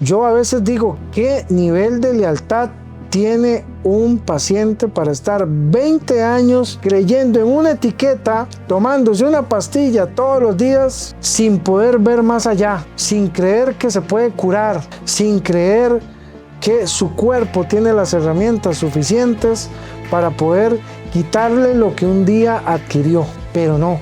Yo a veces digo, ¿qué nivel de lealtad tiene un paciente para estar 20 años creyendo en una etiqueta, tomándose una pastilla todos los días sin poder ver más allá, sin creer que se puede curar, sin creer que su cuerpo tiene las herramientas suficientes para poder quitarle lo que un día adquirió? Pero no,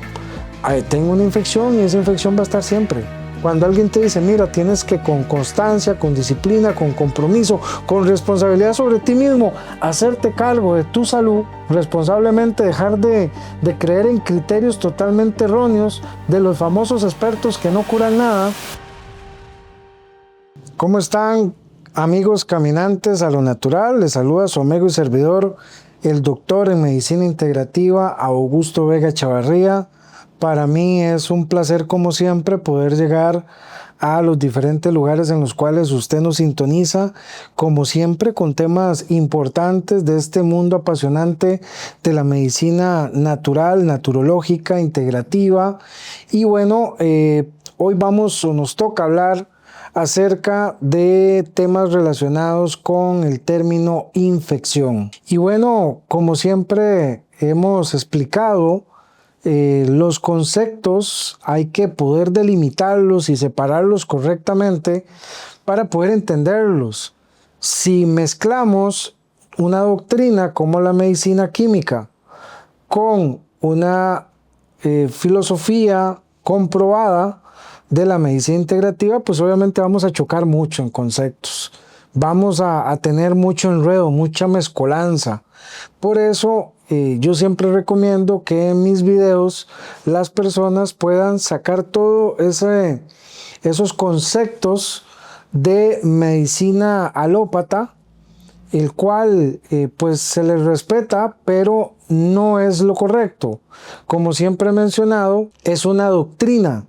tengo una infección y esa infección va a estar siempre. Cuando alguien te dice, mira, tienes que con constancia, con disciplina, con compromiso, con responsabilidad sobre ti mismo, hacerte cargo de tu salud, responsablemente dejar de creer en criterios totalmente erróneos de los famosos expertos que no curan nada. ¿Cómo están, amigos caminantes a lo natural? Les saluda su amigo y servidor, el doctor en medicina integrativa Augusto Vega Chavarría. Para mí es un placer, como siempre, poder llegar a los diferentes lugares en los cuales usted nos sintoniza, como siempre, con temas importantes de este mundo apasionante de la medicina natural, naturológica, integrativa. Y bueno, hoy nos toca hablar acerca de temas relacionados con el término infección. Y bueno, como siempre hemos explicado, los conceptos hay que poder delimitarlos y separarlos correctamente para poder entenderlos. Si mezclamos una doctrina como la medicina química con una filosofía comprobada de la medicina integrativa, pues obviamente vamos a chocar mucho en conceptos. Vamos a tener mucho enredo, mucha mezcolanza. Por eso yo siempre recomiendo que en mis videos las personas puedan sacar todo esos conceptos de medicina alópata, el cual pues se les respeta, pero no es lo correcto. Como siempre he mencionado, es una doctrina,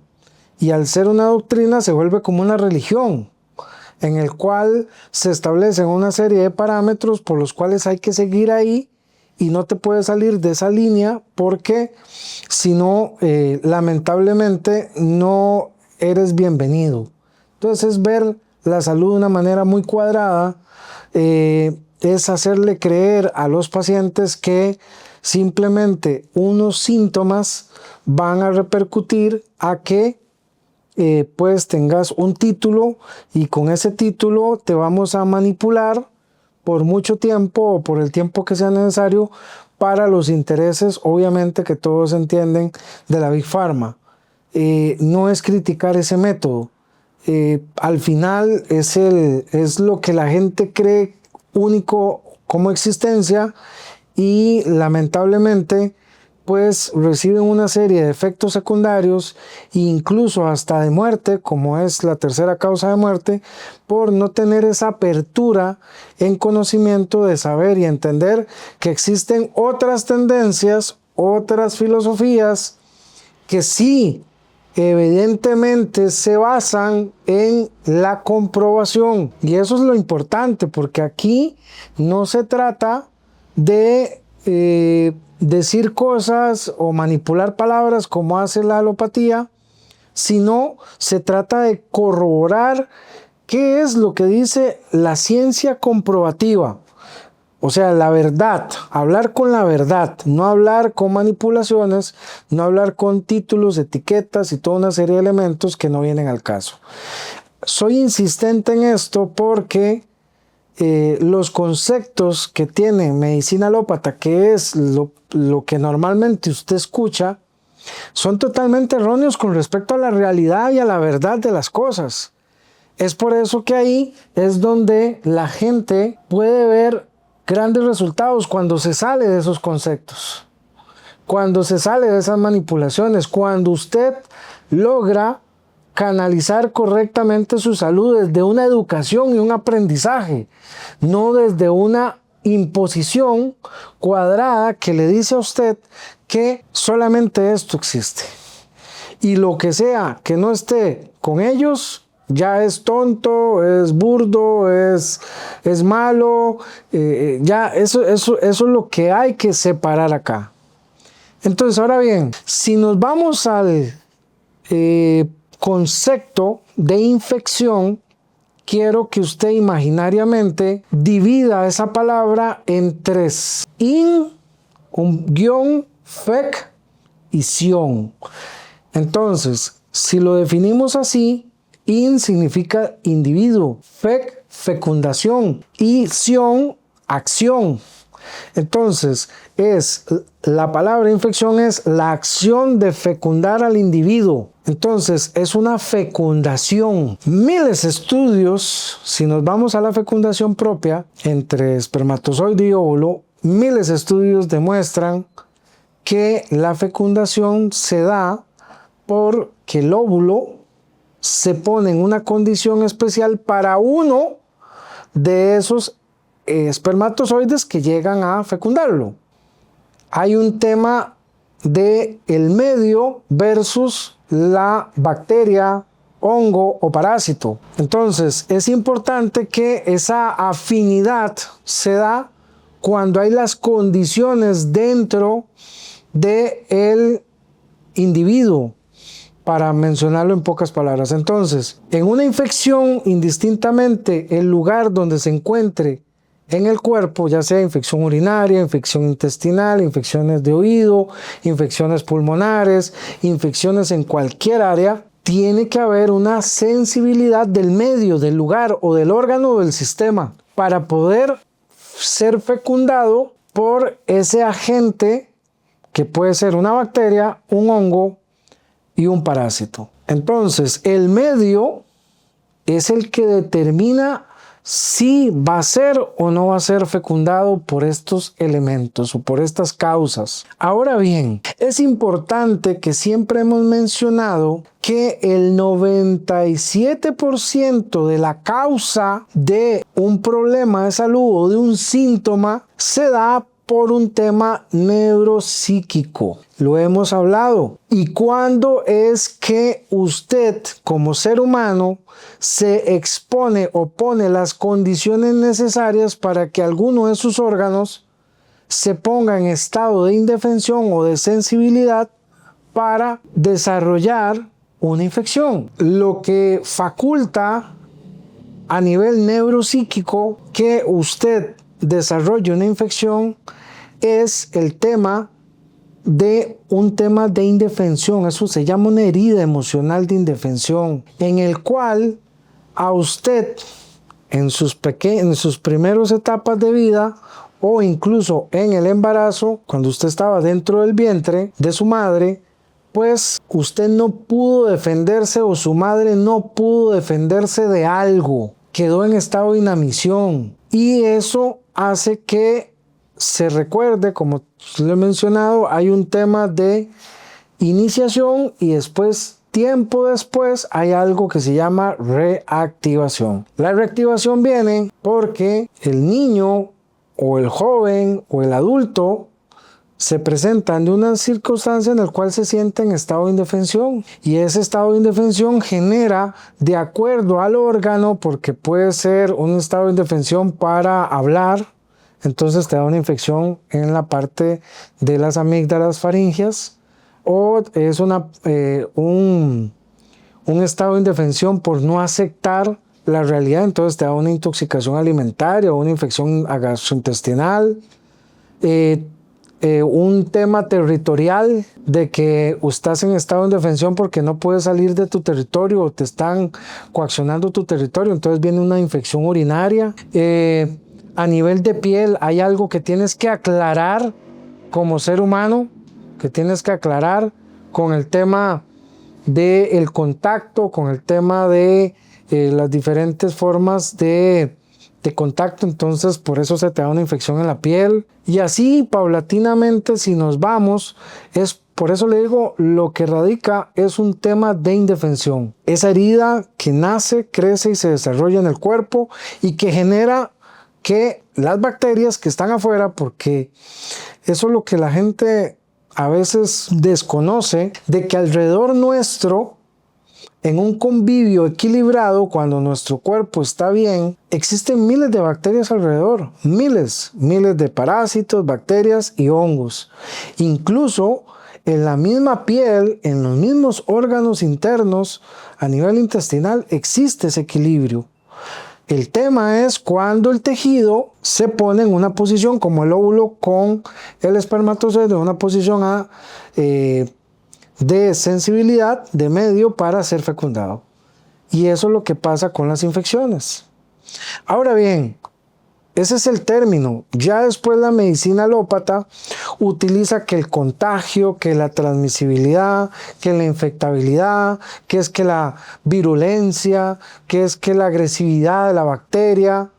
y al ser una doctrina se vuelve como una religión, en el cual se establecen una serie de parámetros por los cuales hay que seguir ahí y no te puedes salir de esa línea, porque si no, lamentablemente no eres bienvenido. Entonces es ver la salud de una manera muy cuadrada, es hacerle creer a los pacientes que simplemente unos síntomas van a repercutir a que pues tengas un título, y con ese título te vamos a manipular por mucho tiempo o por el tiempo que sea necesario para los intereses, obviamente, que todos entienden, de la Big Pharma. No es criticar ese método. Al final es lo que la gente cree único como existencia, y lamentablemente pues reciben una serie de efectos secundarios, incluso hasta de muerte, como es la tercera causa de muerte, por no tener esa apertura en conocimiento de saber y entender que existen otras tendencias, otras filosofías que sí, evidentemente se basan en la comprobación. Y eso es lo importante, porque aquí no se trata de decir cosas o manipular palabras como hace la alopatía, sino se trata de corroborar qué es lo que dice la ciencia comprobativa. O sea, la verdad, hablar con la verdad, no hablar con manipulaciones, no hablar con títulos, etiquetas y toda una serie de elementos que no vienen al caso. Soy insistente en esto porque los conceptos que tiene medicina alópata, que es lo que normalmente usted escucha, son totalmente erróneos con respecto a la realidad y a la verdad de las cosas. Es por eso que ahí es donde la gente puede ver grandes resultados, cuando se sale de esos conceptos, cuando se sale de esas manipulaciones, cuando usted logra canalizar correctamente su salud desde una educación y un aprendizaje, no desde una imposición cuadrada que le dice a usted que solamente esto existe, y lo que sea que no esté con ellos ya es tonto, es burdo, es malo. Ya eso es lo que hay que separar acá. Entonces, ahora bien, si nos vamos al concepto de infección, quiero que usted imaginariamente divida esa palabra en tres: in, un guión, fec y sion. Entonces, si lo definimos así, in significa individuo, fec, fecundación, y sion, acción. Entonces, la palabra infección es la acción de fecundar al individuo. Entonces, es una fecundación. Miles de estudios, si nos vamos a la fecundación propia, entre espermatozoide y óvulo, miles de estudios demuestran que la fecundación se da porque el óvulo se pone en una condición especial para uno de esos espermatozoides que llegan a fecundarlo. Hay un tema de el medio versus la bacteria, hongo o parásito. Entonces es importante que esa afinidad se da cuando hay las condiciones dentro del individuo, para mencionarlo en pocas palabras. Entonces, en una infección, indistintamente el lugar donde se encuentre en el cuerpo, ya sea infección urinaria, infección intestinal, infecciones de oído, infecciones pulmonares, infecciones en cualquier área, tiene que haber una sensibilidad del medio, del lugar o del órgano o del sistema para poder ser fecundado por ese agente que puede ser una bacteria, un hongo y un parásito. Entonces, el medio es el que determina si va a ser o no va a ser fecundado por estos elementos o por estas causas. Ahora bien, es importante que siempre hemos mencionado que el 97% de la causa de un problema de salud o de un síntoma se da por un tema neuropsíquico. Lo hemos hablado. ¿Y cuándo es que usted, como ser humano, se expone o pone las condiciones necesarias para que alguno de sus órganos se ponga en estado de indefensión o de sensibilidad para desarrollar una infección? Lo que faculta a nivel neuropsíquico que usted desarrolle una infección es el tema de un tema de indefensión. Eso se llama una herida emocional de indefensión, en el cual a usted en sus primeras etapas de vida o incluso en el embarazo, cuando usted estaba dentro del vientre de su madre, pues usted no pudo defenderse o su madre no pudo defenderse de algo, quedó en estado de inanición, y eso hace que se recuerde, como le he mencionado, hay un tema de iniciación y después, tiempo después, hay algo que se llama reactivación. La reactivación viene porque el niño o el joven o el adulto se presentan de una circunstancia en la cual se siente en estado de indefensión, y ese estado de indefensión genera, de acuerdo al órgano, porque puede ser un estado de indefensión para hablar, entonces te da una infección en la parte de las amígdalas faringeas, o es un estado de indefensión por no aceptar la realidad, entonces te da una intoxicación alimentaria o una infección gastrointestinal, un tema territorial de que estás en estado de indefensión porque no puedes salir de tu territorio o te están coaccionando tu territorio, entonces viene una infección urinaria. A nivel de piel hay algo que tienes que aclarar como ser humano, que tienes que aclarar con el tema del contacto, con el tema de las diferentes formas de contacto, entonces por eso se te da una infección en la piel, y así paulatinamente si nos vamos, es por eso le digo, lo que radica es un tema de indefensión, esa herida que nace, crece y se desarrolla en el cuerpo y que genera que las bacterias que están afuera, porque eso es lo que la gente a veces desconoce, de que alrededor nuestro, en un convivio equilibrado, cuando nuestro cuerpo está bien, existen miles de bacterias alrededor, miles de parásitos, bacterias y hongos. Incluso en la misma piel, en los mismos órganos internos, a nivel intestinal, existe ese equilibrio. El tema es cuando el tejido se pone en una posición como el óvulo con el espermatozoide, una posición de sensibilidad, de medio para ser fecundado. Y eso es lo que pasa con las infecciones. Ahora bien, ese es el término. Ya después la medicina alópata utiliza que el contagio, que la transmisibilidad, que la infectabilidad, que es que la virulencia, que es que la agresividad de la bacteria.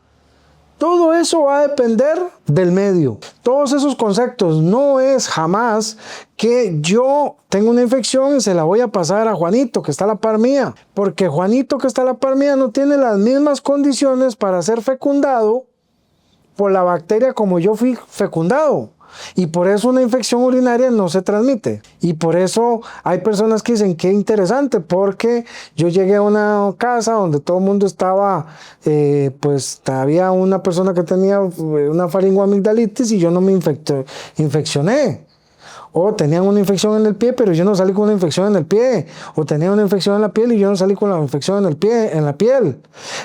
Todo eso va a depender del medio. Todos esos conceptos no es jamás que yo tengo una infección y se la voy a pasar a Juanito que está a la par mía. Porque Juanito que está a la par mía no tiene las mismas condiciones para ser fecundado por la bacteria como yo fui fecundado. Y por eso una infección urinaria no se transmite. Y por eso hay personas que dicen, qué interesante, porque yo llegué a una casa donde todo el mundo estaba, pues había una persona que tenía una faringoamigdalitis y yo no me infeccioné. O tenían una infección en el pie, pero yo no salí con una infección en el pie. O tenía una infección en la piel y yo no salí con la infección en el pie, en la piel.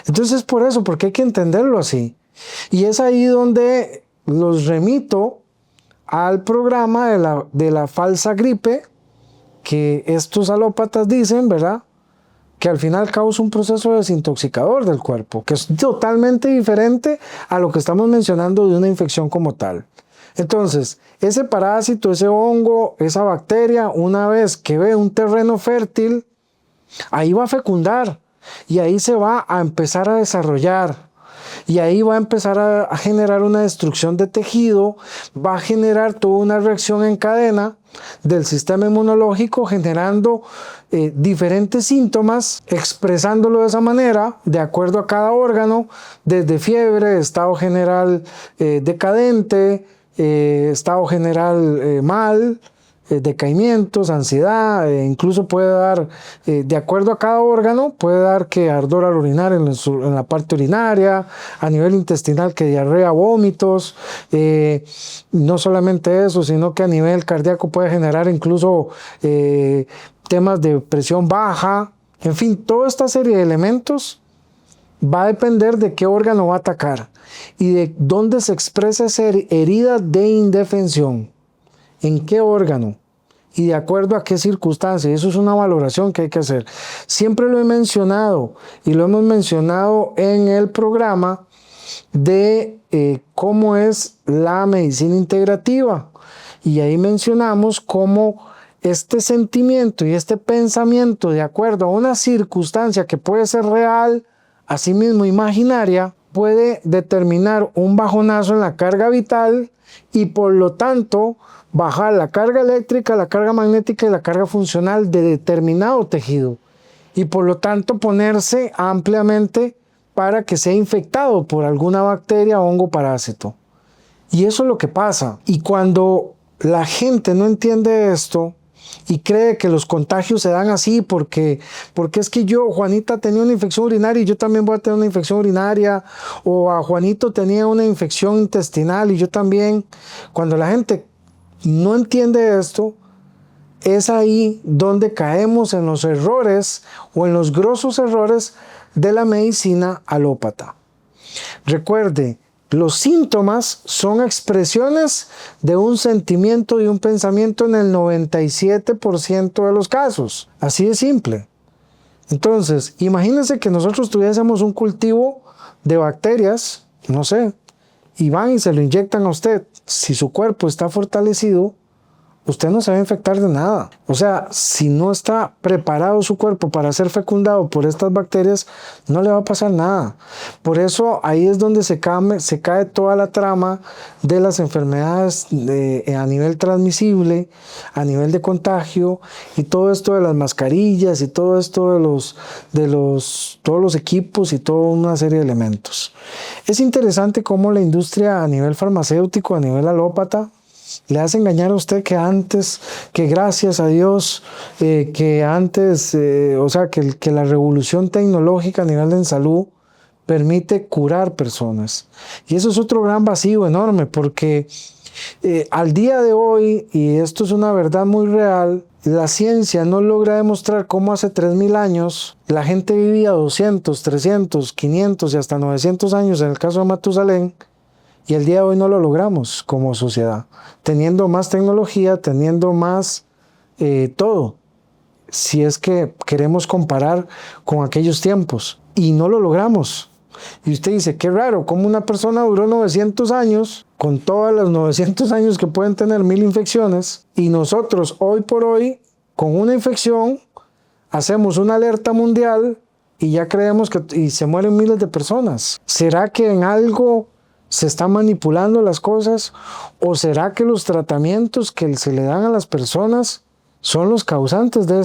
Entonces por eso, porque hay que entenderlo así. Y es ahí donde los remito al programa de la falsa gripe, que estos alópatas dicen, ¿verdad?, que al final causa un proceso desintoxicador del cuerpo, que es totalmente diferente a lo que estamos mencionando de una infección como tal. Entonces, ese parásito, ese hongo, esa bacteria, una vez que ve un terreno fértil, ahí va a fecundar y ahí se va a empezar a desarrollar. Y ahí va a empezar a generar una destrucción de tejido, va a generar toda una reacción en cadena del sistema inmunológico, generando diferentes síntomas, expresándolo de esa manera, de acuerdo a cada órgano, desde fiebre, estado general decadente, estado general mal, decaimientos, ansiedad, incluso puede dar, de acuerdo a cada órgano, puede dar que ardor al orinar en la parte urinaria, a nivel intestinal que diarrea, vómitos, no solamente eso, sino que a nivel cardíaco puede generar incluso temas de presión baja, en fin, toda esta serie de elementos va a depender de qué órgano va a atacar y de dónde se expresa esa herida de indefensión. ¿En qué órgano? Y de acuerdo a qué circunstancia. Eso es una valoración que hay que hacer. Siempre lo he mencionado y lo hemos mencionado en el programa de cómo es la medicina integrativa. Y ahí mencionamos cómo este sentimiento y este pensamiento de acuerdo a una circunstancia que puede ser real, asimismo imaginaria, puede determinar un bajonazo en la carga vital y por lo tanto bajar la carga eléctrica, la carga magnética y la carga funcional de determinado tejido y por lo tanto ponerse ampliamente para que sea infectado por alguna bacteria, hongo, parásito. Y eso es lo que pasa. Y cuando la gente no entiende esto y cree que los contagios se dan así porque es que yo, Juanita, tenía una infección urinaria y yo también voy a tener una infección urinaria, o a Juanito tenía una infección intestinal y yo también. Cuando la gente no entiende esto, es ahí donde caemos en los errores o en los grosos errores de la medicina alópata. Recuerde, los síntomas son expresiones de un sentimiento y un pensamiento en el 97% de los casos. Así de simple. Entonces, imagínense que nosotros tuviésemos un cultivo de bacterias, no sé, y van y se lo inyectan a usted. Si su cuerpo está fortalecido, usted no se va a infectar de nada. O sea, si no está preparado su cuerpo para ser fecundado por estas bacterias, no le va a pasar nada. Por eso ahí es donde se cae toda la trama de las enfermedades a nivel transmisible, a nivel de contagio, y todo esto de las mascarillas y todo esto todos los equipos y toda una serie de elementos. Es interesante cómo la industria a nivel farmacéutico, a nivel alópata, le hace engañar a usted que gracias a Dios, que antes, o sea, que la revolución tecnológica a nivel de salud permite curar personas. Y eso es otro gran vacío enorme, porque al día de hoy, y esto es una verdad muy real, la ciencia no logra demostrar cómo hace 3000 años la gente vivía 200, 300, 500 y hasta 900 años en el caso de Matusalén, y el día de hoy no lo logramos como sociedad, teniendo más tecnología, teniendo más todo, si es que queremos comparar con aquellos tiempos, y no lo logramos. Y usted dice, qué raro, ¿cómo una persona duró 900 años, con todos los 900 años que pueden tener 1000 infecciones, y nosotros hoy por hoy, con una infección, hacemos una alerta mundial y ya creemos que y se mueren miles de personas? ¿Será que en algo se están manipulando las cosas? ¿O será que los tratamientos que se le dan a las personas son los causantes de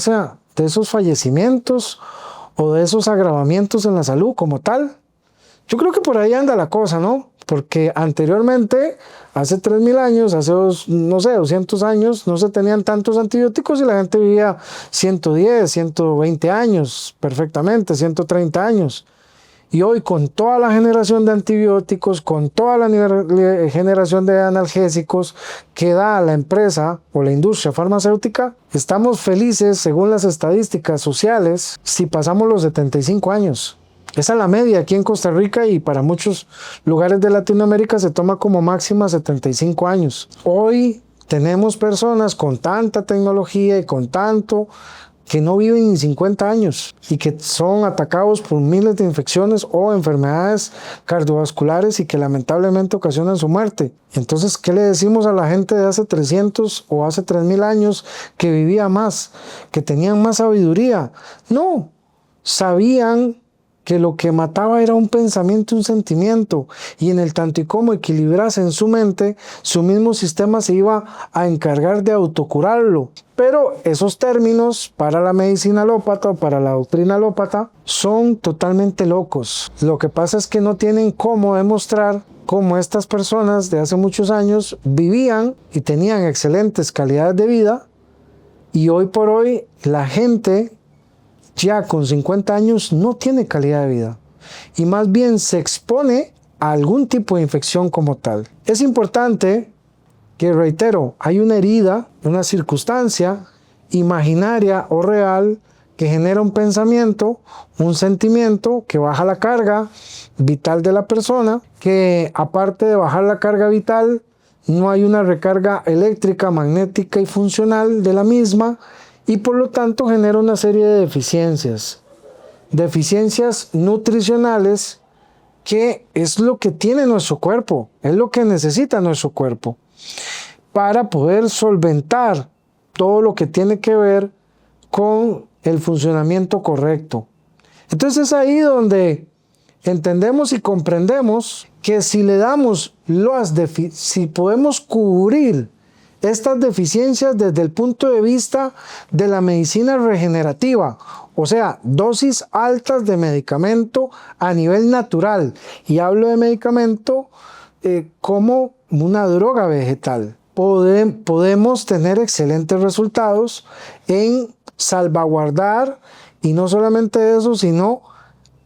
esos fallecimientos o de esos agravamientos en la salud como tal? Yo creo que por ahí anda la cosa, ¿no? Porque anteriormente, hace 3000 años, hace 200 años, no se tenían tantos antibióticos y la gente vivía 110, 120 años perfectamente, 130 años. Y hoy, con toda la generación de antibióticos, con toda la generación de analgésicos que da la empresa o la industria farmacéutica, estamos felices, según las estadísticas sociales, si pasamos los 75 años. Esa es la media aquí en Costa Rica, y para muchos lugares de Latinoamérica se toma como máxima 75 años. Hoy tenemos personas con tanta tecnología y con tanto que no viven ni 50 años y que son atacados por miles de infecciones o enfermedades cardiovasculares y que lamentablemente ocasionan su muerte. Entonces, ¿qué le decimos a la gente de hace 300 o hace 3000 años que vivía más, que tenían más sabiduría? No, sabían que lo que mataba era un pensamiento, un sentimiento, y en el tanto y como equilibrase en su mente, su mismo sistema se iba a encargar de autocurarlo. Pero esos términos para la medicina alópata o para la doctrina alópata son totalmente locos. Lo que pasa es que no tienen cómo demostrar cómo estas personas de hace muchos años vivían y tenían excelentes calidades de vida, y hoy por hoy la gente ya con 50 años no tiene calidad de vida y más bien se expone a algún tipo de infección como tal. Es importante que, reitero, hay una herida, una circunstancia imaginaria o real que genera un pensamiento, un sentimiento que baja la carga vital de la persona, que aparte de bajar la carga vital, no hay una recarga eléctrica, magnética y funcional de la misma, y por lo tanto genera una serie de deficiencias nutricionales, que es lo que tiene nuestro cuerpo, es lo que necesita nuestro cuerpo para poder solventar todo lo que tiene que ver con el funcionamiento correcto. Entonces es ahí donde entendemos y comprendemos que si le damos si podemos cubrir estas deficiencias desde el punto de vista de la medicina regenerativa, o sea, dosis altas de medicamento a nivel natural, y hablo de medicamento como una droga vegetal, podemos tener excelentes resultados en salvaguardar, y no solamente eso, sino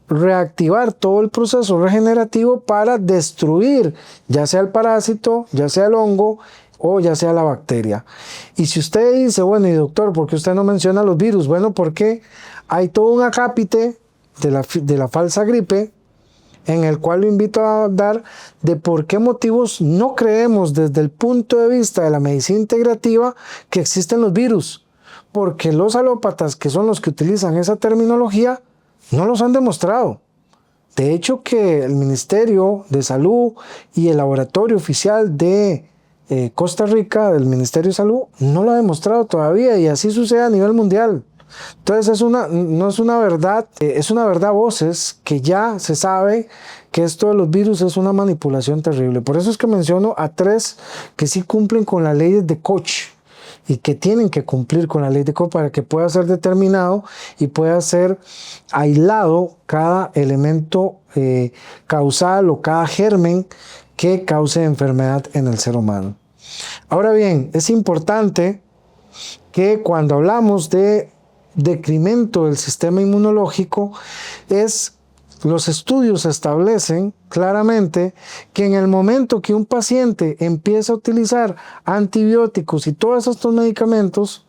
reactivar todo el proceso regenerativo para destruir ya sea el parásito, ya sea el hongo o ya sea la bacteria. Y si usted dice, bueno, y doctor, ¿por qué usted no menciona los virus? Bueno, porque hay todo un acápite de la falsa gripe, en el cual lo invito a dar de por qué motivos no creemos desde el punto de vista de la medicina integrativa que existen los virus, porque los alópatas, que son los que utilizan esa terminología, no los han demostrado. De hecho, que el Ministerio de Salud y el laboratorio oficial de Costa Rica, del Ministerio de Salud, no lo ha demostrado todavía, y así sucede a nivel mundial. Entonces no es una verdad, es una verdad a voces, que ya se sabe que esto de los virus es una manipulación terrible. Por eso es que menciono a 3 que sí cumplen con las leyes de Koch, y que tienen que cumplir con la ley de Koch para que pueda ser determinado y pueda ser aislado cada elemento causal o cada germen que cause enfermedad en el ser humano. Ahora bien, es importante que cuando hablamos de decremento del sistema inmunológico, es los estudios establecen claramente que en el momento que un paciente empieza a utilizar antibióticos y todos estos medicamentos,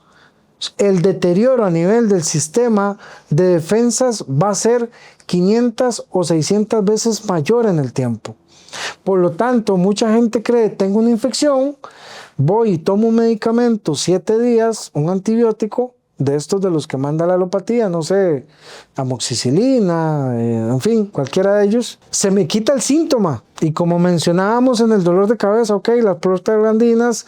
el deterioro a nivel del sistema de defensas va a ser 500 o 600 veces mayor en el tiempo. Por lo tanto, mucha gente cree, tengo una infección, voy y tomo un medicamento 7 días, un antibiótico, de estos de los que manda la alopatía, no sé, amoxicilina, en fin, cualquiera de ellos, se me quita el síntoma. Y como mencionábamos en el dolor de cabeza, ok, las prostaglandinas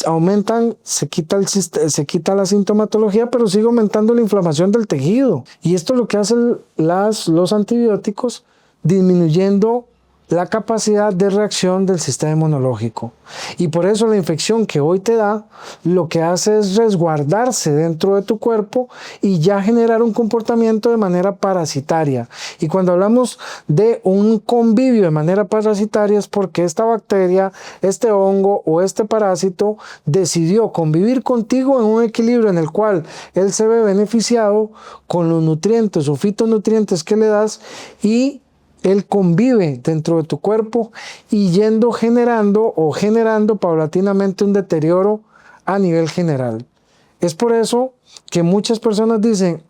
aumentan, se quita la sintomatología, pero sigue aumentando la inflamación del tejido. Y esto es lo que hacen los antibióticos, disminuyendo la capacidad de reacción del sistema inmunológico. Y por eso la infección que hoy te da, lo que hace es resguardarse dentro de tu cuerpo y ya generar un comportamiento de manera parasitaria. Y cuando hablamos de un convivio de manera parasitaria es porque esta bacteria, este hongo o este parásito decidió convivir contigo en un equilibrio en el cual él se ve beneficiado con los nutrientes o fitonutrientes que le das y él convive dentro de tu cuerpo y generando paulatinamente un deterioro a nivel general. Es por eso que muchas personas dicen,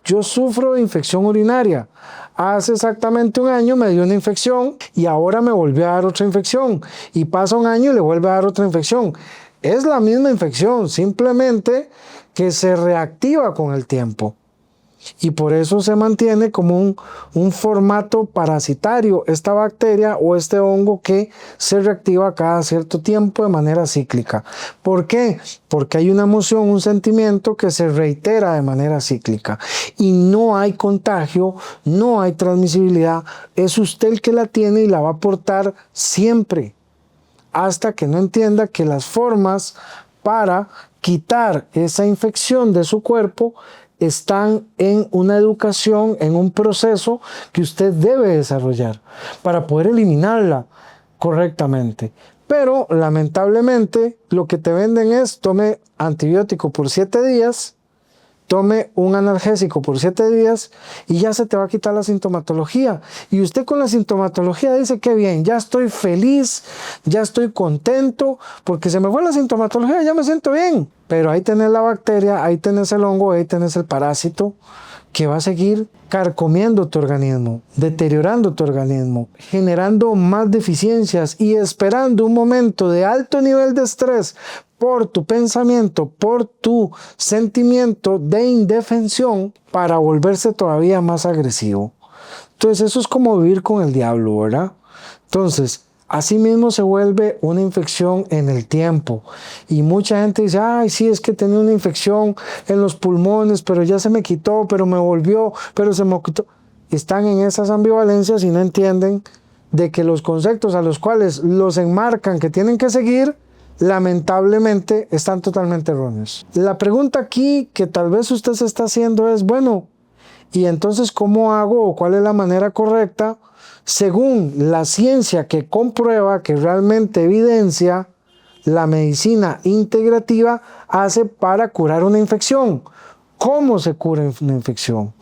yo sufro de infección urinaria. Hace exactamente un año me dio una infección y ahora me volvió a dar otra infección. Y pasa un año y le vuelve a dar otra infección. Es la misma infección, simplemente que se reactiva con el tiempo. Y por eso se mantiene como un formato parasitario esta bacteria o este hongo que se reactiva cada cierto tiempo de manera cíclica. ¿Por qué? Porque hay una emoción, un sentimiento que se reitera de manera cíclica y no hay contagio, no hay transmisibilidad, es usted el que la tiene y la va a portar siempre hasta que no entienda que las formas para quitar esa infección de su cuerpo están en una educación, en un proceso que usted debe desarrollar para poder eliminarla correctamente. Pero lamentablemente lo que te venden es tome antibiótico por 7 días, tome un analgésico por 7 días y ya se te va a quitar la sintomatología. Y usted con la sintomatología dice, qué bien, ya estoy feliz, ya estoy contento, porque se me fue la sintomatología, ya me siento bien. Pero ahí tenés la bacteria, ahí tenés el hongo, ahí tenés el parásito que va a seguir carcomiendo tu organismo, deteriorando tu organismo, generando más deficiencias y esperando un momento de alto nivel de estrés por tu pensamiento, por tu sentimiento de indefensión para volverse todavía más agresivo. Entonces eso es como vivir con el diablo, ¿verdad? Entonces, así mismo se vuelve una infección en el tiempo. Y mucha gente dice, ay, sí, es que tenía una infección en los pulmones, pero ya se me quitó, pero me volvió, pero se me quitó. Están en esas ambivalencias y no entienden de que los conceptos a los cuales los enmarcan que tienen que seguir, lamentablemente están totalmente erróneos. La pregunta aquí que tal vez usted se está haciendo es, bueno, ¿y entonces cómo hago o cuál es la manera correcta según la ciencia que comprueba, que realmente evidencia la medicina integrativa hace para curar una infección? ¿Cómo se cura una infección?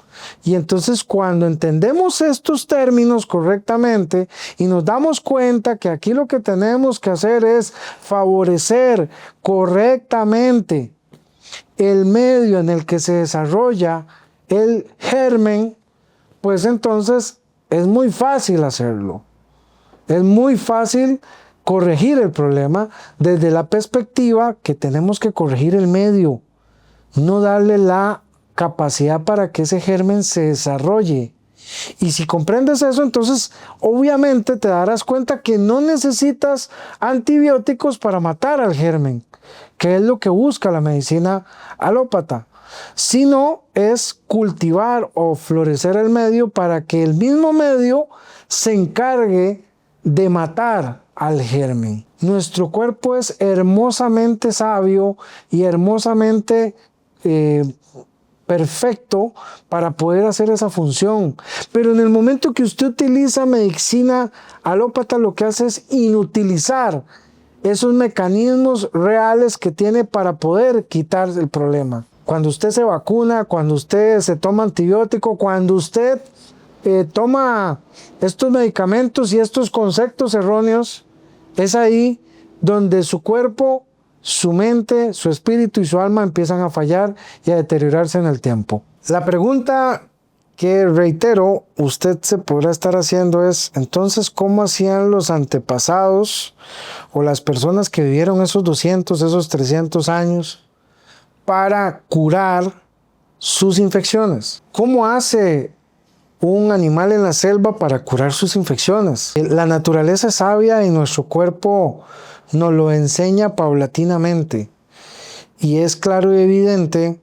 Y entonces cuando entendemos estos términos correctamente y nos damos cuenta que aquí lo que tenemos que hacer es favorecer correctamente el medio en el que se desarrolla el germen, pues entonces es muy fácil hacerlo. Es muy fácil corregir el problema desde la perspectiva que tenemos que corregir el medio, no darle la capacidad para que ese germen se desarrolle. Y si comprendes eso, entonces obviamente te darás cuenta que no necesitas antibióticos para matar al germen, que es lo que busca la medicina alópata, sino es cultivar o florecer el medio para que el mismo medio se encargue de matar al germen. Nuestro cuerpo es hermosamente sabio y hermosamente perfecto para poder hacer esa función, pero en el momento que usted utiliza medicina alópata, lo que hace es inutilizar esos mecanismos reales que tiene para poder quitar el problema. Cuando usted se vacuna, cuando usted se toma antibiótico, cuando usted toma estos medicamentos y estos conceptos erróneos, es ahí donde su cuerpo, su mente, su espíritu y su alma empiezan a fallar y a deteriorarse en el tiempo. La pregunta que reitero, usted se podrá estar haciendo es, entonces, ¿cómo hacían los antepasados o las personas que vivieron esos 200, esos 300 años para curar sus infecciones? ¿Cómo hace un animal en la selva para curar sus infecciones? La naturaleza es sabia y nuestro cuerpo nos lo enseña paulatinamente. Y es claro y evidente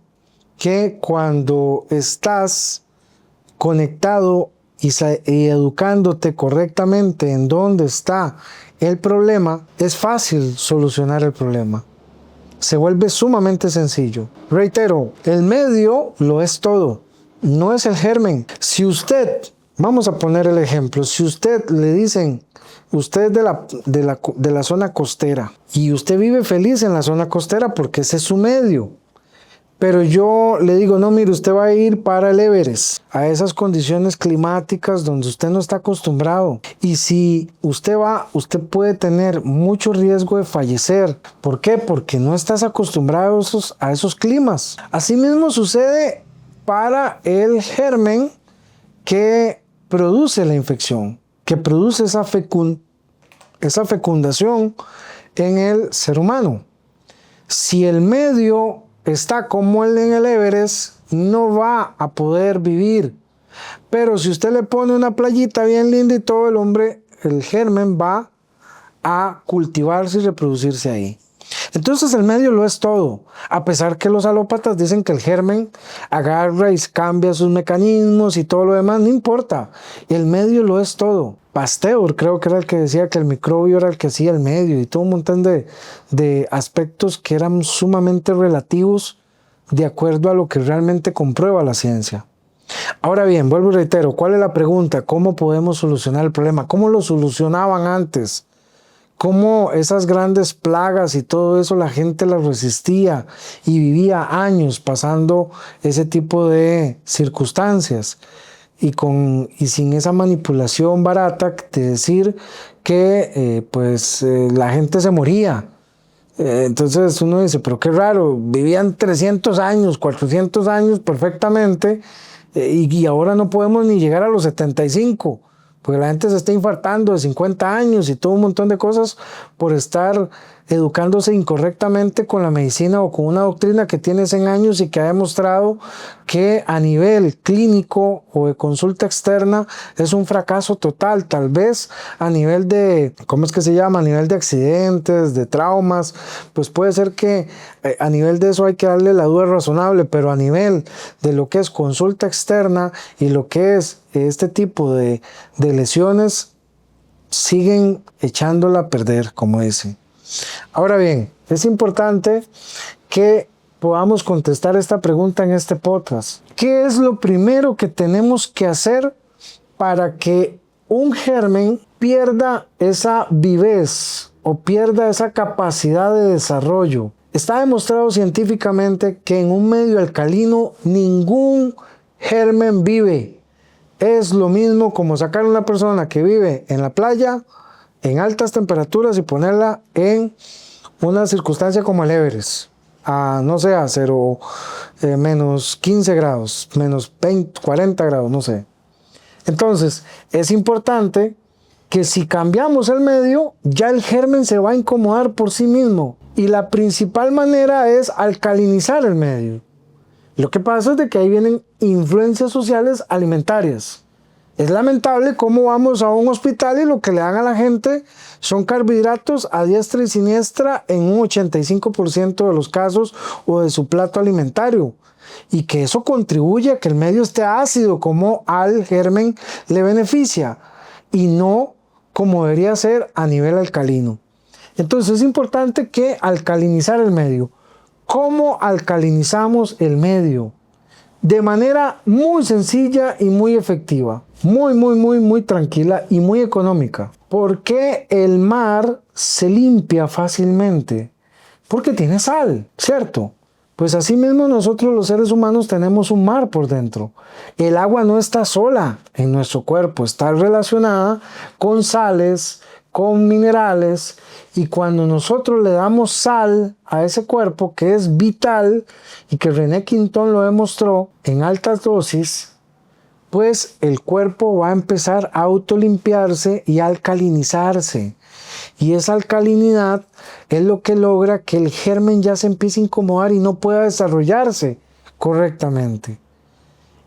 que cuando estás conectado y educándote correctamente en dónde está el problema, es fácil solucionar el problema. Se vuelve sumamente sencillo. Reitero, el medio lo es todo, no es el germen. Si usted, vamos a poner el ejemplo, si usted le dicen, usted es de la zona costera y usted vive feliz en la zona costera porque ese es su medio. Pero yo le digo, no, mire, usted va a ir para el Everest, a esas condiciones climáticas donde usted no está acostumbrado. Y si usted va, usted puede tener mucho riesgo de fallecer. ¿Por qué? Porque no estás acostumbrado a esos climas. Asimismo sucede para el germen que produce la infección, que produce esa fecundación en el ser humano. Si el medio está como el en el Everest, no va a poder vivir. Pero si usted le pone una playita bien linda y todo, el germen va a cultivarse y reproducirse ahí. Entonces el medio lo es todo, a pesar que los alópatas dicen que el germen agarra y cambia sus mecanismos y todo lo demás, no importa, el medio lo es todo. Pasteur creo que era el que decía que el microbio era el que hacía el medio y todo un montón de aspectos que eran sumamente relativos de acuerdo a lo que realmente comprueba la ciencia. Ahora bien, vuelvo y reitero, ¿cuál es la pregunta? ¿Cómo podemos solucionar el problema? ¿Cómo lo solucionaban antes? ¿Cómo esas grandes plagas y todo eso la gente las resistía y vivía años pasando ese tipo de circunstancias? Y sin esa manipulación barata de decir que la gente se moría. Entonces uno dice, pero qué raro, vivían 300 años, 400 años perfectamente y ahora no podemos ni llegar a los 75, porque la gente se está infartando de 50 años y todo un montón de cosas por estar educándose incorrectamente con la medicina o con una doctrina que tiene 100 años y que ha demostrado que a nivel clínico o de consulta externa es un fracaso total. Tal vez a nivel de, ¿cómo es que se llama? A nivel de accidentes, de traumas, pues puede ser que a nivel de eso hay que darle la duda razonable, pero a nivel de lo que es consulta externa y lo que es este tipo de lesiones, siguen echándola a perder, como dicen. Ahora bien, es importante que podamos contestar esta pregunta en este podcast. ¿Qué es lo primero que tenemos que hacer para que un germen pierda esa vivez o pierda esa capacidad de desarrollo? Está demostrado científicamente que en un medio alcalino ningún germen vive. Es lo mismo como sacar a una persona que vive en la playa en altas temperaturas y ponerla en una circunstancia como el Everest, no sé, a menos 15 grados, menos 20, 40 grados, no sé. Entonces, es importante que si cambiamos el medio, ya el germen se va a incomodar por sí mismo. Y la principal manera es alcalinizar el medio. Lo que pasa es de que ahí vienen influencias sociales alimentarias. Es lamentable cómo vamos a un hospital y lo que le dan a la gente son carbohidratos a diestra y siniestra en un 85% de los casos o de su plato alimentario. Y que eso contribuye a que el medio esté ácido, como al germen le beneficia, y no como debería ser a nivel alcalino. Entonces es importante que alcalinizar el medio. ¿Cómo alcalinizamos el medio? De manera muy sencilla y muy efectiva, muy tranquila y muy económica. ¿Por qué el mar se limpia fácilmente? Porque tiene sal, ¿cierto? Pues asimismo nosotros los seres humanos tenemos un mar por dentro. El agua no está sola en nuestro cuerpo, está relacionada con sales, con minerales, y cuando nosotros le damos sal a ese cuerpo que es vital y que René Quintón lo demostró en altas dosis, pues el cuerpo va a empezar a autolimpiarse y a alcalinizarse. Y esa alcalinidad es lo que logra que el germen ya se empiece a incomodar y no pueda desarrollarse correctamente.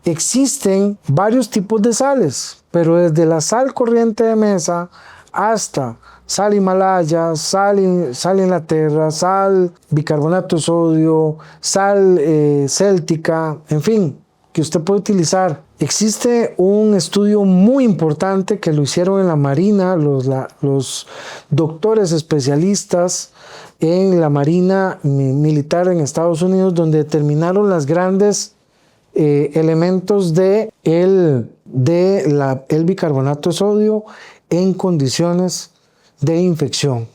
Existen varios tipos de sales, pero desde la sal corriente de mesa hasta sal Himalaya, sal Inglaterra, sal bicarbonato de sodio, sal céltica, en fin, que usted puede utilizar. Existe un estudio muy importante que lo hicieron en la Marina, los doctores especialistas en la Marina Militar en Estados Unidos, donde determinaron las grandes elementos de el bicarbonato de sodio en condiciones de infección,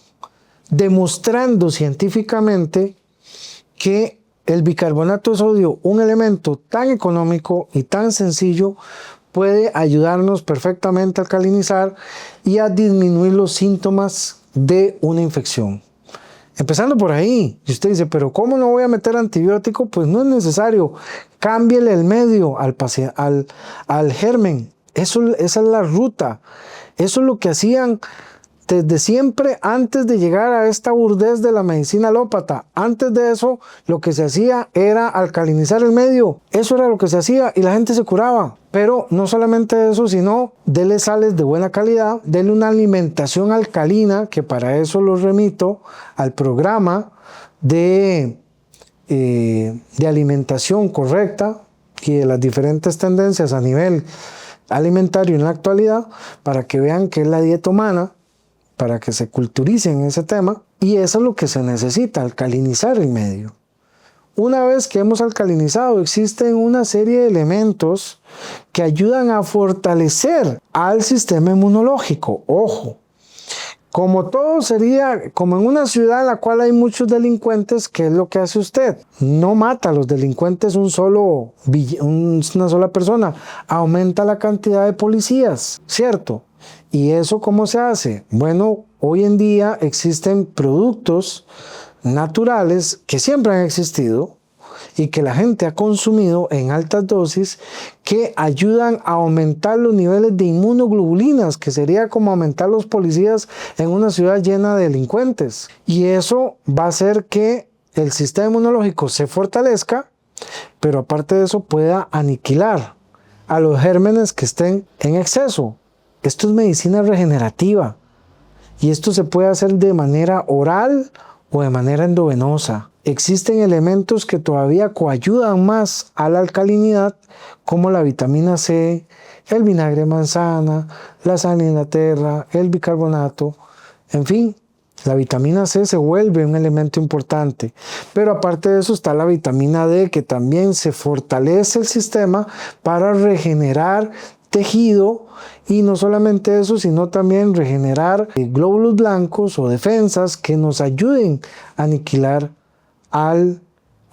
demostrando científicamente que el bicarbonato de sodio, un elemento tan económico y tan sencillo, puede ayudarnos perfectamente a alcalinizar y a disminuir los síntomas de una infección. Empezando por ahí, y usted dice, pero ¿cómo no voy a meter antibiótico? Pues no es necesario. Cámbiele el medio al germen. Esa es la ruta. Eso es lo que hacían desde siempre antes de llegar a esta burdez de la medicina alópata. Antes de eso, lo que se hacía era alcalinizar el medio. Eso era lo que se hacía y la gente se curaba. Pero no solamente eso, sino dele sales de buena calidad, dele una alimentación alcalina, que para eso los remito al programa de alimentación correcta y de las diferentes tendencias a nivel alimentario en la actualidad, para que vean qué es la dieta humana, para que se culturicen en ese tema, y eso es lo que se necesita, alcalinizar el medio. Una vez que hemos alcalinizado, existen una serie de elementos que ayudan a fortalecer al sistema inmunológico. Ojo, como todo sería, como en una ciudad en la cual hay muchos delincuentes, ¿qué es lo que hace usted? No mata a los delincuentes una sola persona, aumenta la cantidad de policías, ¿cierto? ¿Y eso cómo se hace? Bueno, hoy en día existen productos naturales que siempre han existido y que la gente ha consumido en altas dosis, que ayudan a aumentar los niveles de inmunoglobulinas, que sería como aumentar los policías en una ciudad llena de delincuentes. Y eso va a hacer que el sistema inmunológico se fortalezca, pero aparte de eso pueda aniquilar a los gérmenes que estén en exceso. Esto es medicina regenerativa y esto se puede hacer de manera oral o de manera endovenosa. Existen elementos que todavía coayudan más a la alcalinidad, como la vitamina C, el vinagre de manzana, la sal de Inglaterra, el bicarbonato, en fin. La vitamina C se vuelve un elemento importante, pero aparte de eso está la vitamina D, que también se fortalece el sistema para regenerar tejido, y no solamente eso, sino también regenerar glóbulos blancos o defensas que nos ayuden a aniquilar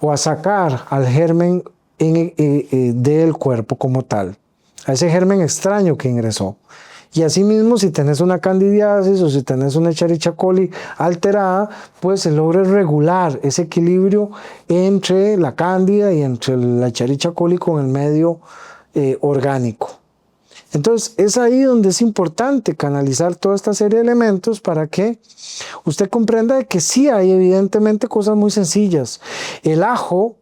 o a sacar al germen del cuerpo como tal, a ese germen extraño que ingresó. Y asimismo, si tenés una candidiasis o si tenés una Escherichia coli alterada, pues se logra regular ese equilibrio entre la cándida y entre la Escherichia coli con el medio orgánico. Entonces, es ahí donde es importante canalizar toda esta serie de elementos para que usted comprenda de que sí hay evidentemente cosas muy sencillas. El ajo,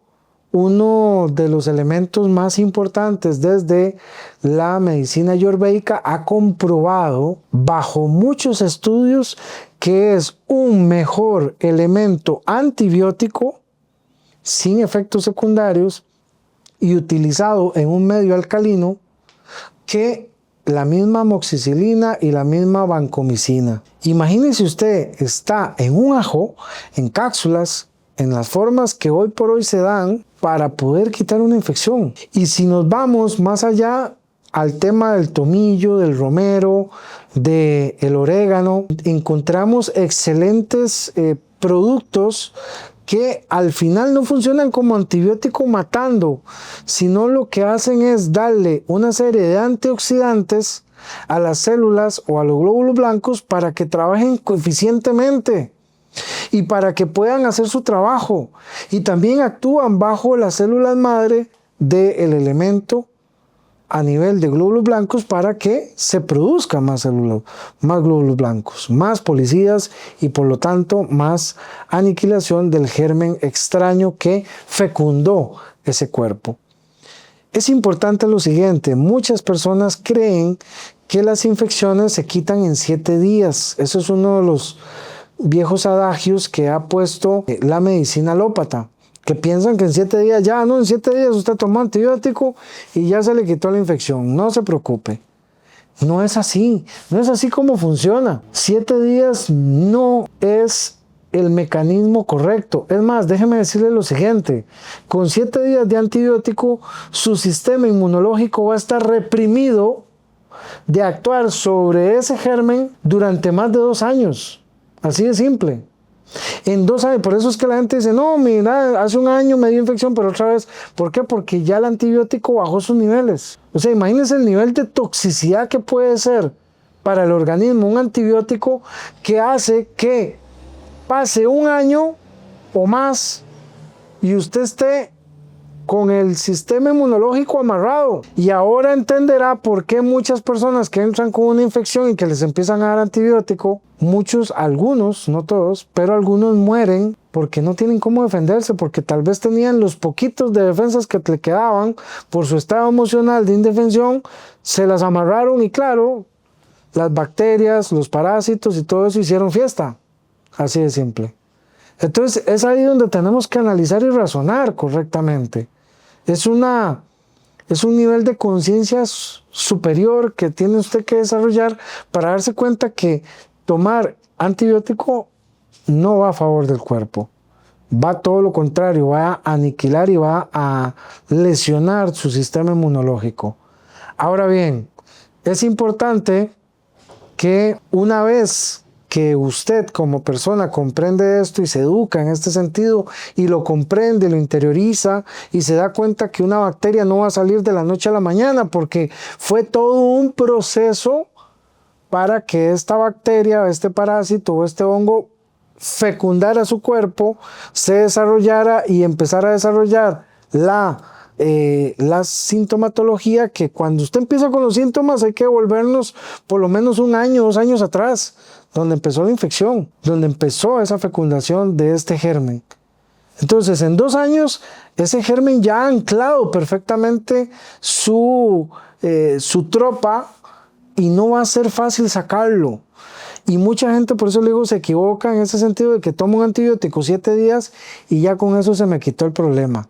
uno de los elementos más importantes desde la medicina ayurvédica, ha comprobado bajo muchos estudios que es un mejor elemento antibiótico sin efectos secundarios y utilizado en un medio alcalino que la misma amoxicilina y la misma vancomicina. Imagínese usted, está en un ajo, en cápsulas, en las formas que hoy por hoy se dan para poder quitar una infección. Y si nos vamos más allá al tema del tomillo, del romero, del orégano, encontramos excelentes productos que al final no funcionan como antibiótico matando, sino lo que hacen es darle una serie de antioxidantes a las células o a los glóbulos blancos para que trabajen eficientemente y para que puedan hacer su trabajo. Y también actúan bajo las células madre del elemento a nivel de glóbulos blancos para que se produzcan más células, más glóbulos blancos, más policías y por lo tanto más aniquilación del germen extraño que fecundó ese cuerpo. Es importante lo siguiente, muchas personas creen que las infecciones se quitan en 7 días. Eso es uno de los viejos adagios que ha puesto la medicina alópata, que piensan que en 7 días ya, no, en 7 días usted tomó antibiótico y ya se le quitó la infección. No se preocupe. No es así. No es así como funciona. 7 días no es el mecanismo correcto. Es más, déjeme decirle lo siguiente. Con 7 días de antibiótico, su sistema inmunológico va a estar reprimido de actuar sobre ese germen durante más de 2 años. Así de simple. En 2 años, por eso es que la gente dice, no, mira, hace 1 año me dio infección, pero otra vez, ¿por qué? Porque ya el antibiótico bajó sus niveles. O sea, imagínense el nivel de toxicidad que puede ser para el organismo un antibiótico que hace que pase 1 año o más y usted esté con el sistema inmunológico amarrado. Y ahora entenderá por qué muchas personas que entran con una infección y que les empiezan a dar antibiótico, algunos, no todos, pero algunos mueren porque no tienen cómo defenderse, porque tal vez tenían los poquitos de defensas que le quedaban por su estado emocional de indefensión, se las amarraron y claro, las bacterias, los parásitos y todo eso hicieron fiesta. Así de simple. Entonces es ahí donde tenemos que analizar y razonar correctamente. Es un nivel de conciencia superior que tiene usted que desarrollar para darse cuenta que tomar antibiótico no va a favor del cuerpo. Va todo lo contrario, va a aniquilar y va a lesionar su sistema inmunológico. Ahora bien, es importante que una vez que usted como persona comprende esto y se educa en este sentido y lo comprende, lo interioriza y se da cuenta que una bacteria no va a salir de la noche a la mañana porque fue todo un proceso para que esta bacteria, este parásito o este hongo fecundara su cuerpo, se desarrollara y empezara a desarrollar la sintomatología, que cuando usted empieza con los síntomas hay que volvernos por lo menos 1 año, 2 años atrás, donde empezó la infección, donde empezó esa fecundación de este germen. Entonces, en 2 años, ese germen ya ha anclado perfectamente su tropa y no va a ser fácil sacarlo. Y mucha gente, por eso le digo, se equivoca en ese sentido de que toma un antibiótico 7 días y ya con eso se me quitó el problema.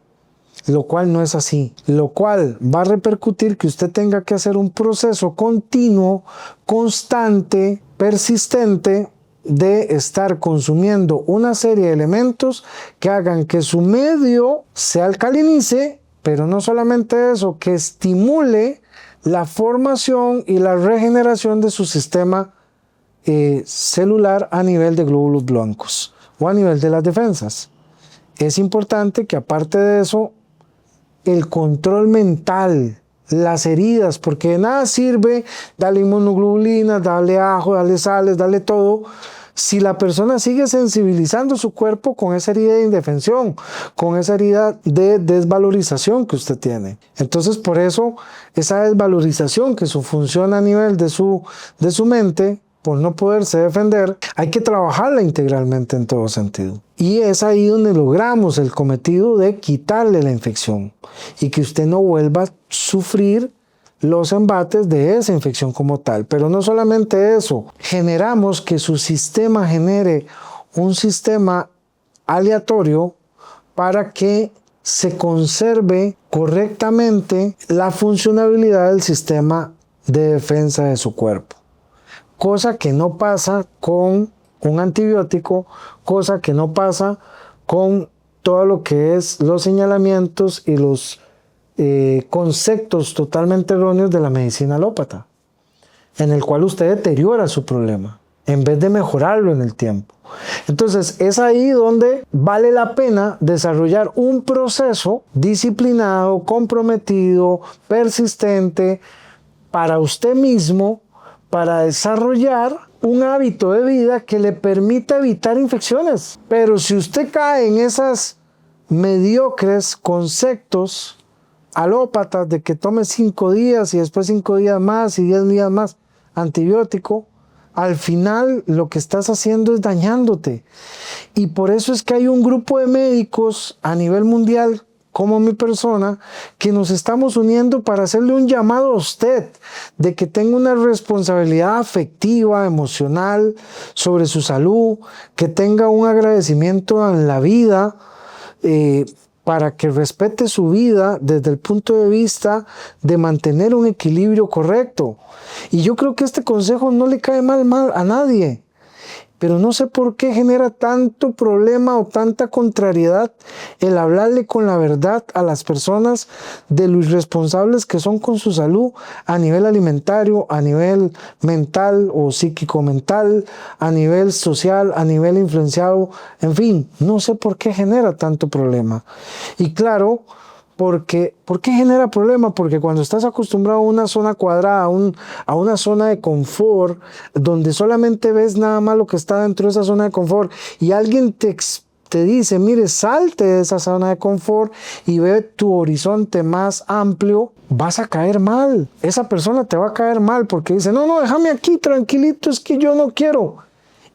Lo cual no es así, lo cual va a repercutir que usted tenga que hacer un proceso continuo, constante, persistente de estar consumiendo una serie de elementos que hagan que su medio se alcalinice, pero no solamente eso, que estimule la formación y la regeneración de su sistema celular a nivel de glóbulos blancos o a nivel de las defensas. Es importante que aparte de eso, el control mental, las heridas, porque de nada sirve darle inmunoglobulinas, darle ajo, darle sales, darle todo, si la persona sigue sensibilizando su cuerpo con esa herida de indefensión, con esa herida de desvalorización que usted tiene. Entonces, por eso, esa desvalorización que funciona a nivel de su mente, por no poderse defender, hay que trabajarla integralmente en todo sentido. Y es ahí donde logramos el cometido de quitarle la infección y que usted no vuelva a sufrir los embates de esa infección como tal. Pero no solamente eso, generamos que su sistema genere un sistema aleatorio para que se conserve correctamente la funcionalidad del sistema de defensa de su cuerpo. Cosa que no pasa con un antibiótico, cosa que no pasa con todo lo que es los señalamientos y los conceptos totalmente erróneos de la medicina alópata, en el cual usted deteriora su problema. en vez de mejorarlo en el tiempo. Entonces es ahí donde vale la pena desarrollar un proceso disciplinado, comprometido, persistente para usted mismo, para desarrollar un hábito de vida que le permita evitar infecciones. Pero si usted cae en esas mediocres conceptos alópatas de que tome 5 días y después 5 días más y 10 días más antibiótico, al final lo que estás haciendo es dañándote. Y por eso es que hay un grupo de médicos a nivel mundial, como mi persona, que nos estamos uniendo para hacerle un llamado a usted de que tenga una responsabilidad afectiva, emocional sobre su salud, que tenga un agradecimiento en la vida, para que respete su vida desde el punto de vista de mantener un equilibrio correcto. Y yo creo que este consejo no le cae mal a nadie, pero no sé por qué genera tanto problema o tanta contrariedad el hablarle con la verdad a las personas de lo irresponsables que son con su salud a nivel alimentario, a nivel mental o psíquico-mental, a nivel social, a nivel influenciado, en fin, no sé por qué genera tanto problema. Y claro, ¿por qué genera problema? Porque cuando estás acostumbrado a una zona cuadrada, a una zona de confort, donde solamente ves nada más lo que está dentro de esa zona de confort, y alguien te dice, mire, salte de esa zona de confort y ve tu horizonte más amplio, vas a caer mal. Esa persona te va a caer mal porque dice, no, déjame aquí tranquilito, es que yo no quiero.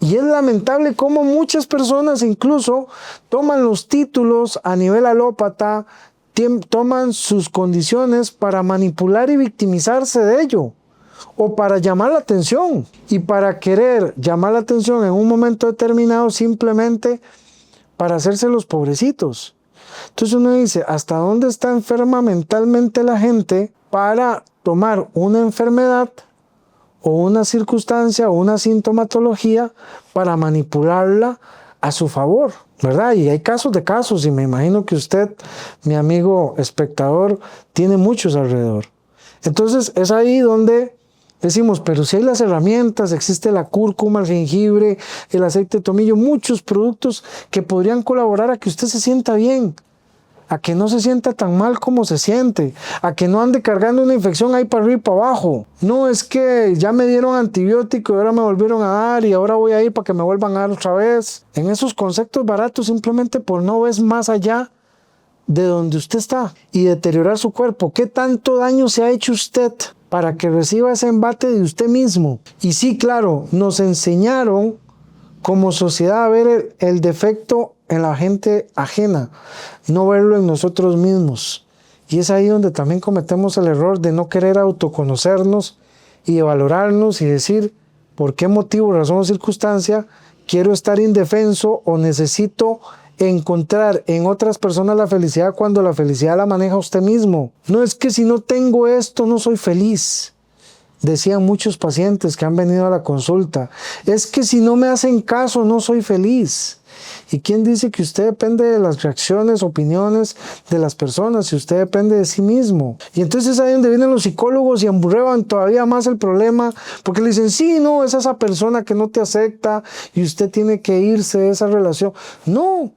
Y es lamentable cómo muchas personas incluso toman los títulos a nivel alópata, toman sus condiciones para manipular y victimizarse de ello, o para llamar la atención, y para querer llamar la atención en un momento determinado simplemente para hacerse los pobrecitos. Entonces uno dice, ¿hasta dónde está enferma mentalmente la gente para tomar una enfermedad o una circunstancia o una sintomatología para manipularla a su favor? ¿Verdad? Y hay casos de casos, y me imagino que usted, mi amigo espectador, tiene muchos alrededor. Entonces es ahí donde decimos, pero si hay las herramientas, existe la cúrcuma, el jengibre, el aceite de tomillo, muchos productos que podrían colaborar a que usted se sienta bien, a que no se sienta tan mal como se siente, a que no ande cargando una infección ahí para arriba y para abajo. No es que ya me dieron antibiótico y ahora me volvieron a dar y ahora voy a ir para que me vuelvan a dar otra vez. En esos conceptos baratos, simplemente por no ver más allá de donde usted está y deteriorar su cuerpo. ¿Qué tanto daño se ha hecho usted para que reciba ese embate de usted mismo? Y sí, claro, nos enseñaron como sociedad a ver el defecto en la gente ajena, no verlo en nosotros mismos. Y es ahí donde también cometemos el error de no querer autoconocernos y de valorarnos y decir por qué motivo, razón o circunstancia quiero estar indefenso o necesito encontrar en otras personas la felicidad cuando la felicidad la maneja usted mismo. No es que si no tengo esto no soy feliz. Decían muchos pacientes que han venido a la consulta, es que si no me hacen caso no soy feliz. ¿Y quién dice que usted depende de las reacciones, opiniones de las personas? Si usted depende de sí mismo. Y entonces ahí es donde vienen los psicólogos y emburreban todavía más el problema, porque le dicen, sí, no, es esa persona que no te acepta y usted tiene que irse de esa relación. No,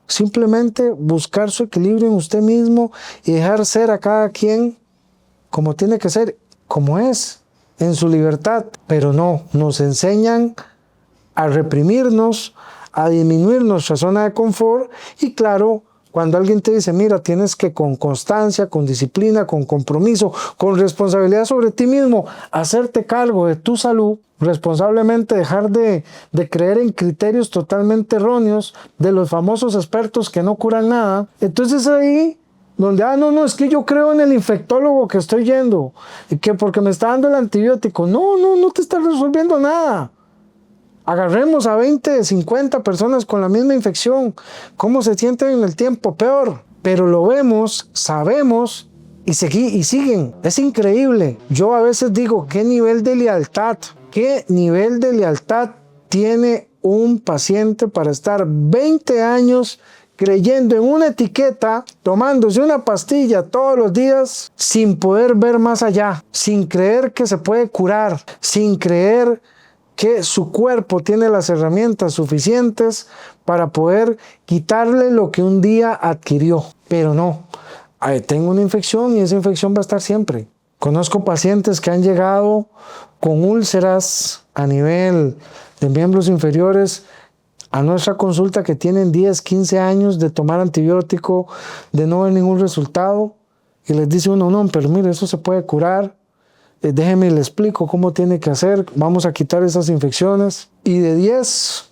simplemente buscar su equilibrio en usted mismo y dejar ser a cada quien como tiene que ser, como es, en su libertad. Pero no, nos enseñan a reprimirnos, a disminuir nuestra zona de confort. Y claro, cuando alguien te dice, mira, tienes que con constancia, con disciplina, con compromiso, con responsabilidad sobre ti mismo, hacerte cargo de tu salud, responsablemente dejar de creer en criterios totalmente erróneos de los famosos expertos que no curan nada. Entonces ahí donde, no, es que yo creo en el infectólogo que estoy yendo, y que porque me está dando el antibiótico. No te está resolviendo nada. Agarremos a 20, 50 personas con la misma infección. ¿Cómo se sienten en el tiempo? Peor. Pero lo vemos, sabemos y siguen. Es increíble. Yo a veces digo, ¿qué nivel de lealtad? ¿Qué nivel de lealtad tiene un paciente para estar 20 años creyendo en una etiqueta, tomándose una pastilla todos los días, sin poder ver más allá, sin creer que se puede curar, sin creer que su cuerpo tiene las herramientas suficientes para poder quitarle lo que un día adquirió. Pero no, tengo una infección y esa infección va a estar siempre. Conozco pacientes que han llegado con úlceras a nivel de miembros inferiores a nuestra consulta, que tienen 10, 15 años de tomar antibiótico, de no ver ningún resultado, y les dice uno, no, pero mire, eso se puede curar, déjeme le explico cómo tiene que hacer, vamos a quitar esas infecciones, y de 10,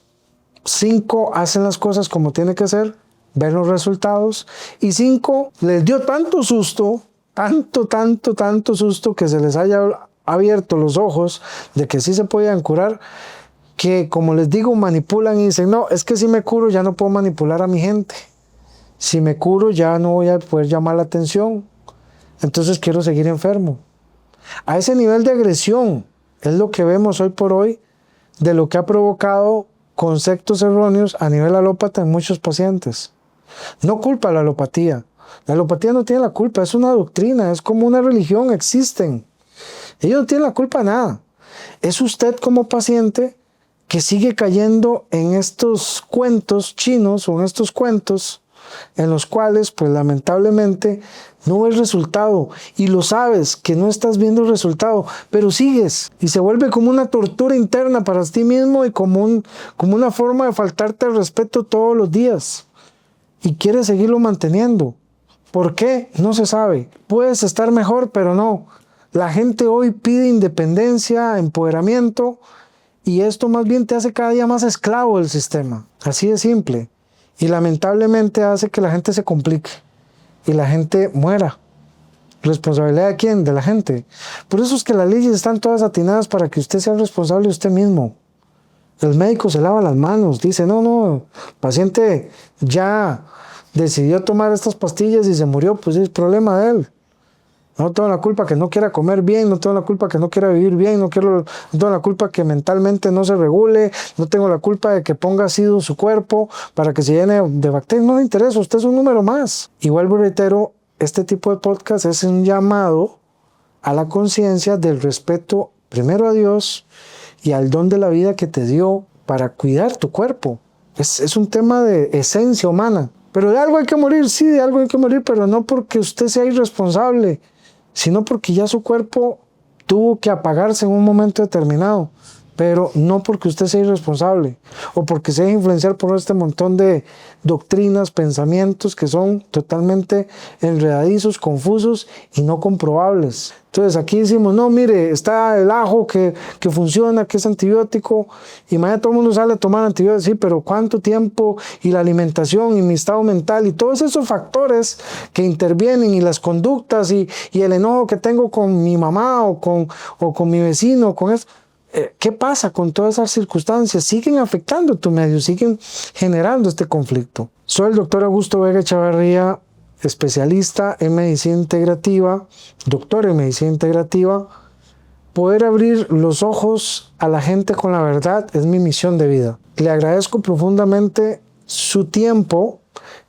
5 hacen las cosas como tiene que ser, ven los resultados, y 5 les dio tanto susto, tanto susto, que se les haya abierto los ojos de que sí se podían curar, que, como les digo, manipulan y dicen, no, es que si me curo ya no puedo manipular a mi gente. Si me curo ya no voy a poder llamar la atención. Entonces quiero seguir enfermo. A ese nivel de agresión es lo que vemos hoy por hoy de lo que ha provocado conceptos erróneos a nivel alópata en muchos pacientes. No culpa a la alopatía. La alopatía no tiene la culpa, es una doctrina, es como una religión, existen. Ellos no tienen la culpa de nada. Es usted como paciente que sigue cayendo en estos cuentos chinos o en estos cuentos en los cuales, pues lamentablemente, no ves resultado y lo sabes que no estás viendo el resultado, pero sigues y se vuelve como una tortura interna para ti mismo y como una forma de faltarte el respeto todos los días y quieres seguirlo manteniendo. ¿Por qué? No se sabe. Puedes estar mejor, pero no. La gente hoy pide independencia, empoderamiento, y esto más bien te hace cada día más esclavo del sistema. Así de simple. Y lamentablemente hace que la gente se complique y la gente muera. ¿Responsabilidad de quién? De la gente. Por eso es que las leyes están todas atinadas para que usted sea responsable de usted mismo. El médico se lava las manos, dice, no, el paciente ya decidió tomar estas pastillas y se murió, pues es problema de él. No tengo la culpa que no quiera comer bien, no tengo la culpa que no quiera vivir bien, no tengo la culpa que mentalmente no se regule, no tengo la culpa de que ponga ácido su cuerpo para que se llene de bacterias. No le interesa, usted es un número más. Y vuelvo y reitero, este tipo de podcast es un llamado a la conciencia del respeto primero a Dios y al don de la vida que te dio para cuidar tu cuerpo. Es un tema de esencia humana. Pero de algo hay que morir, sí, de algo hay que morir, pero no porque usted sea irresponsable, sino porque ya su cuerpo tuvo que apagarse en un momento determinado, pero no porque usted sea irresponsable o porque se deje influenciar por este montón de doctrinas, pensamientos que son totalmente enredadizos, confusos y no comprobables. Entonces aquí decimos, no, mire, está el ajo que funciona, que es antibiótico, y mañana todo el mundo sale a tomar antibióticos, sí, pero ¿cuánto tiempo? Y la alimentación y mi estado mental y todos esos factores que intervienen y las conductas y el enojo que tengo con mi mamá o con mi vecino, con eso. ¿Qué pasa con todas esas circunstancias? Siguen afectando tu medio, siguen generando este conflicto. Soy el doctor Augusto Vega Echavarría, especialista en medicina integrativa, doctor en medicina integrativa. Poder abrir los ojos a la gente con la verdad es mi misión de vida. Le agradezco profundamente su tiempo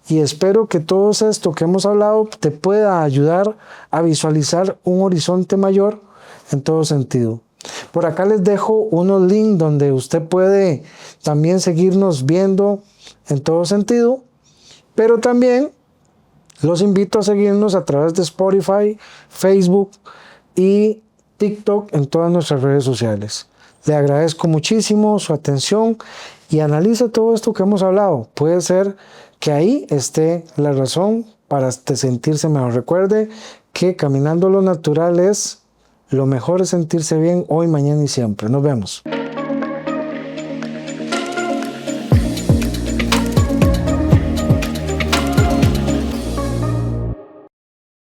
y espero que todo esto que hemos hablado te pueda ayudar a visualizar un horizonte mayor en todo sentido. Por acá les dejo unos links donde usted puede también seguirnos viendo en todo sentido, pero también los invito a seguirnos a través de Spotify, Facebook y TikTok en todas nuestras redes sociales. Le agradezco muchísimo su atención y analice todo esto que hemos hablado. Puede ser que ahí esté la razón para sentirse mejor. Recuerde que caminando lo natural es lo mejor, es sentirse bien hoy, mañana y siempre. Nos vemos.